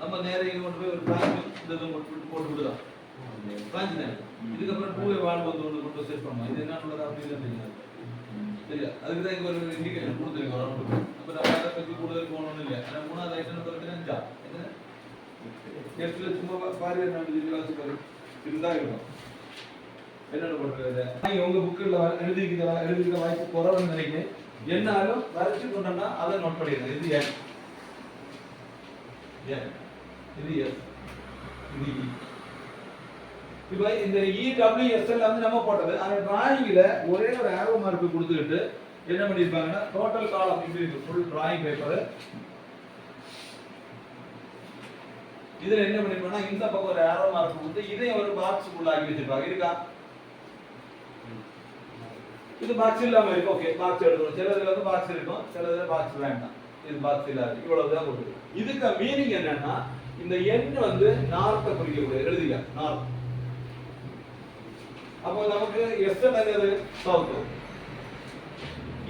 நம்ம நேரம் கொண்டு போய் ஒரு பிளான் போட்டு விடுறோம் பிளான் தானே. இதுக்கப்புறம் டூ வே வால்வ் வந்து ஒன்று கொண்டு செட் பண்ணோம். இது என்ன உள்ளது அப்படின்னு தெரியாது சரியா. அதுக்கு தான் இங்கே ஒரு இண்டிகேஷன் கொடுத்துருக்கோம் ரவுண்டு. அப்போ நம்ம அதை பற்றி கூடுதல் போகணும்னு இல்லை. ஆனால் மூணாவது ஐட்டம் பார்த்தீங்கன்னா என்ன எஸ்டில் சும்மா பாரு என்ன இருந்தால் இருக்கும் என்னென்ன பண்ணுறது. உங்கள் புக்கில் எழுதிக்கிற வாய்ப்பு குறவுன்னு நினைக்கிறேன். என்னாலும் வரைச்சு கொண்டோம்னா அதை நோட் பண்ணிடுங்க. இது ஏன் இது எஸ் இது இ. இப்போ இந்த இடபிள்யூஎஸ்எல் வந்து நம்ம போட்டது அந்த டிராயிங்ல ஒரே ஒரு ஆரோ மார்க் கொடுத்துக்கிட்டு என்ன பண்ணிருப்பாங்கன்னா டோட்டல் காலம் இப்படி இருக்கு. ஃபுல் டிராயிங் பேப்பர் இதுல என்ன பண்ணிருப்பாங்கன்னா இந்த பக்கம் ஒரு ஆரோ மார்க் கொடுத்து இதை ஒரு பாக்ஸ் குள்ள ஆக்கி வச்சிருப்பாங்க. இருக்கா இது பாக்ஸ் இல்லாம இருக்கு. ஓகே பாக்ஸ் எடுக்கணும். சிலதுல வந்து பாக்ஸ் இருக்கும், சிலதுல பாக்ஸ் வேண்டாம். இது பாக்ஸ் இல்லாது இவ்வளவுதான் கொடுக்குது. இதுக்கு மீனிங் என்னன்னா இந்த எண் வந்து நார்த்தை குறிக்கக்கூடிய எழுதிக்க நார்த். அப்போ நமக்கு எஸ் என்னது சவுத்,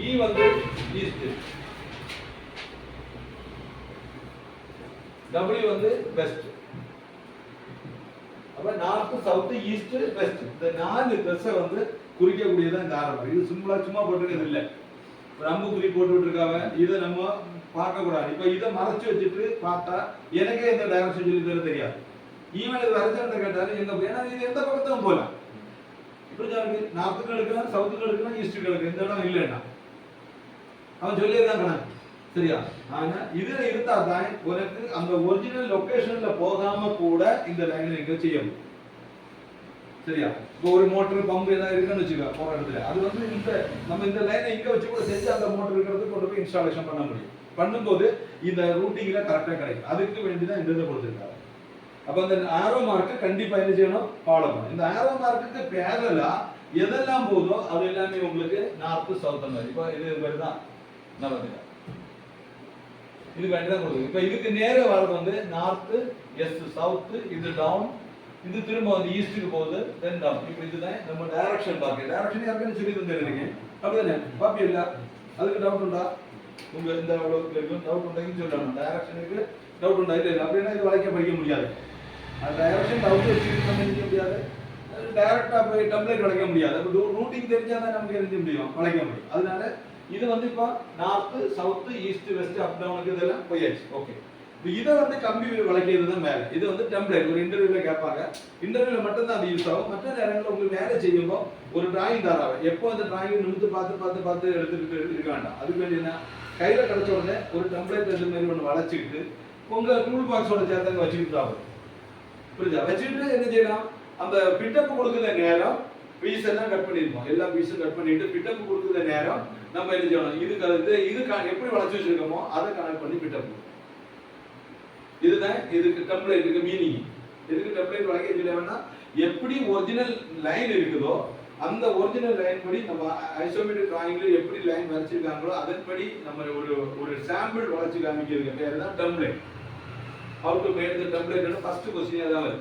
இ வந்து ஈஸ்ட், டபிள்யூ வந்து வெஸ்ட். அப்ப நார்த் சவுத் ஈஸ்ட் வெஸ்ட் இந்த நாலு திசை வந்து குறிக்கக்கூடியதான் இந்த ஆரம்பம். இது சிம்பிளா சும்மா போட்டுக்கிறது இல்லை. ஒரு அம்புக்குறி போட்டு இருக்காங்க. இதை நம்ம பார்க்க கூடாது. இப்ப இதை மறைச்சு வச்சுட்டு பார்த்தா எனக்கே இந்த டைரக்ஷன் சொல்லி தெரியாது. ஈவன் இது வரைச்சு கேட்டாரு எங்க ஏன்னா இது எந்த பக்கத்தும் போகலாம். இப்படிதான் இருக்கு. நார்த்துக்கு எடுக்கலாம், சவுத்துக்கு எடுக்கலாம், ஈஸ்ட்டுக்கு எடுக்கலாம். எந்த இடம் இல்லைன்னா அவன் சொல்லியதான் கணக்கு சரியா. ஆனா இதுல இருந்தா தான் உனக்கு அந்த ஒரிஜினல் லொகேஷன்ல போகாம கூட இந்த லைன் நீங்க செய்யணும் சரியா. இப்போ ஒரு மோட்டர் பம்பு ஏதாவது இருக்குன்னு வச்சுக்கோ போற இடத்துல அது வந்து இந்த நம்ம இந்த லைனை இங்க வச்சு கூட செஞ்சு அந்த மோட்டர் இருக்கிறது கொண்டு போய் இன்ஸ்டாலேஷன் பண்ண முடியும். பண்ணும்போது இந்த ரூட்டிங்ல கரெக்டா கிடைக்கும். அதுக்கு வேண்டிதான் இந்த இதை கொடுத்துருக்காங்க. அப்ப அந்த ஆரோ மார்க் கண்டிப்பா என்ன செய்யணும் ஃபாலோ பண்ணணும். இந்த ஆரோ மார்க்குக்கு பேரலா எதெல்லாம் போதோ அது எல்லாமே உங்களுக்கு நார்த் சவுத் மாதிரி. இப்போ இது மாதிரிதான் நல்லது. இது வேண்டிதான் கொடுக்குது. இப்ப இதுக்கு நேரே வர்றது வந்து நார்த் எஸ் சவுத், இது டவுன், இது திரும்ப வந்து ஈஸ்ட்டுக்கு போகுது, தென் டவுன். இப்போ இதுதான் நம்ம டைரக்ஷன் பார்க்க. டைரக்ஷன் யாருக்குன்னு சொல்லி தந்துருக்கீங்க அப்படிதானே பாப்பி இல்ல. அதுக்கு டவுட் உண்டா உங்க இந்த இருக்கும் டவுட் உண்டான்னு சொல்லணும். டைரக்ஷனுக்கு டவுட் உண்டா இல்லை அப்படின்னா இது வளைக்க படிக்க முடியாது. அந்த டைரக்ஷன் டவுட் வச்சுட்டு நம்ம எழுத முடியாது. டைரக்டா போய் டெம்ப்ளேட் வளைக்க முடியாது. அப்போ ரூட்டிங் தெரிஞ்சாதான் நமக்கு எழுத முடியும், வளைக்க முடியும். அதனால இது வந்து இப்போ நார்த் சவுத் ஈஸ்ட் வெஸ்ட் அப் டவுனுக்கு இதெல்லாம் போயாச்சு. ஓகே இதை வந்து கம்பி வளைக்கிறது தான் வேலை. இது வந்து டெம்ப்ளேட் ஒரு இன்டர்வியூல கேட்பாங்க. இன்டர்வியூல மட்டும்தான் அது யூஸ் ஆகும். மற்ற நேரங்களில் உங்களுக்கு வேலை செய்யும்போது ஒரு டிராயிங் தராங்க. எப்போ அந்த டிராயிங் நிமித்து பார்த்து எடுத்துக்கிட்டு இருக்க வேண்டாம். அதுக்கு வேண்டிய என்ன கையில கிடைச்ச உடனே ஒரு டெம்ப்ளேட் இது மாதிரி ஒன்று வளைச்சிக்கிட்டு உங்க டூல் பாக்ஸோட சேர்த்தாங்க வச்சுக்கிட்டு ஆகும். புரியுதா? வச்சுக்கிட்டு என்ன செய்யலாம் அந்த பிட்டப் கொடுக்குற நேரம் பீஸ் எல்லாம் கட் பண்ணிருப்போம். எல்லா பீஸும் கட் பண்ணிட்டு பிட்டப் கொடுக்குற நேரம் நம்ம என்ன செய்யணும் இதுக்கு அது இது எப்படி வளைச்சு வச்சிருக்கோமோ அதை கனெக்ட் பண்ணி பிட்டப். இதுதான் இதுக்கு டெம்ப்ளேட்டுக்கு மீனிங். இதுக்கு டெம்ப்ளேட் வளைக்க சொல்லுவேன்னா எப்படி ஒரிஜினல் லைன் இருக்குதோ அந்த ஒரிஜினல் லைன் படி நம்ம ஐசோமெட்ரிக் டிராயிங்ல எப்படி லைன் வரைச்சிருக்காங்களோ அதன்படி நம்ம ஒரு சாம்பிள் வளைச்சு காமிக்கிறது பேர் தான் template. How to make the template ன்னு ஃபர்ஸ்ட் क्वेश्चन அதாவது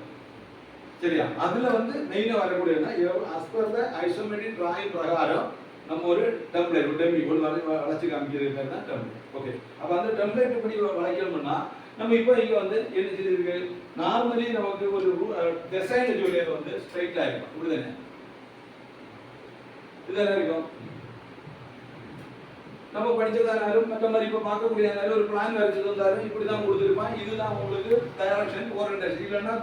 சரியா. அதுல வந்து மெயினா வரக்கூடியனா as per the isometric drawing பிரகாரம் நம்ம ஒரு டெம்ப்ளேட் ஒரு டெமி ஒரு வளைச்சு காமிக்கிறது பேர் தான் டெம்ப்ளேட். ஓகே அப்ப அந்த டெம்ப்ளேட் படி வளைக்கணும்னா நம்ம இப்போ இங்க வந்து என்ன செய்திருக்கு நார்மலி நமக்கு ஒரு டிசைன் ஜூலியர் வந்து ஸ்ட்ரைட்டா இருக்கும். இப்படிதானே இதெல்லாம் இருக்கும். நம்ம படிச்சதானாலும் மற்ற மாதிரி இப்போ பார்க்கக்கூடியதாலும் ஒரு பிளான் வரைச்சதாலும் இப்படிதான் கொடுத்துருப்பான். இதுதான் உங்களுக்கு டைரக்ஷன் ஓரியன்டேஷன். இல்லைன்னா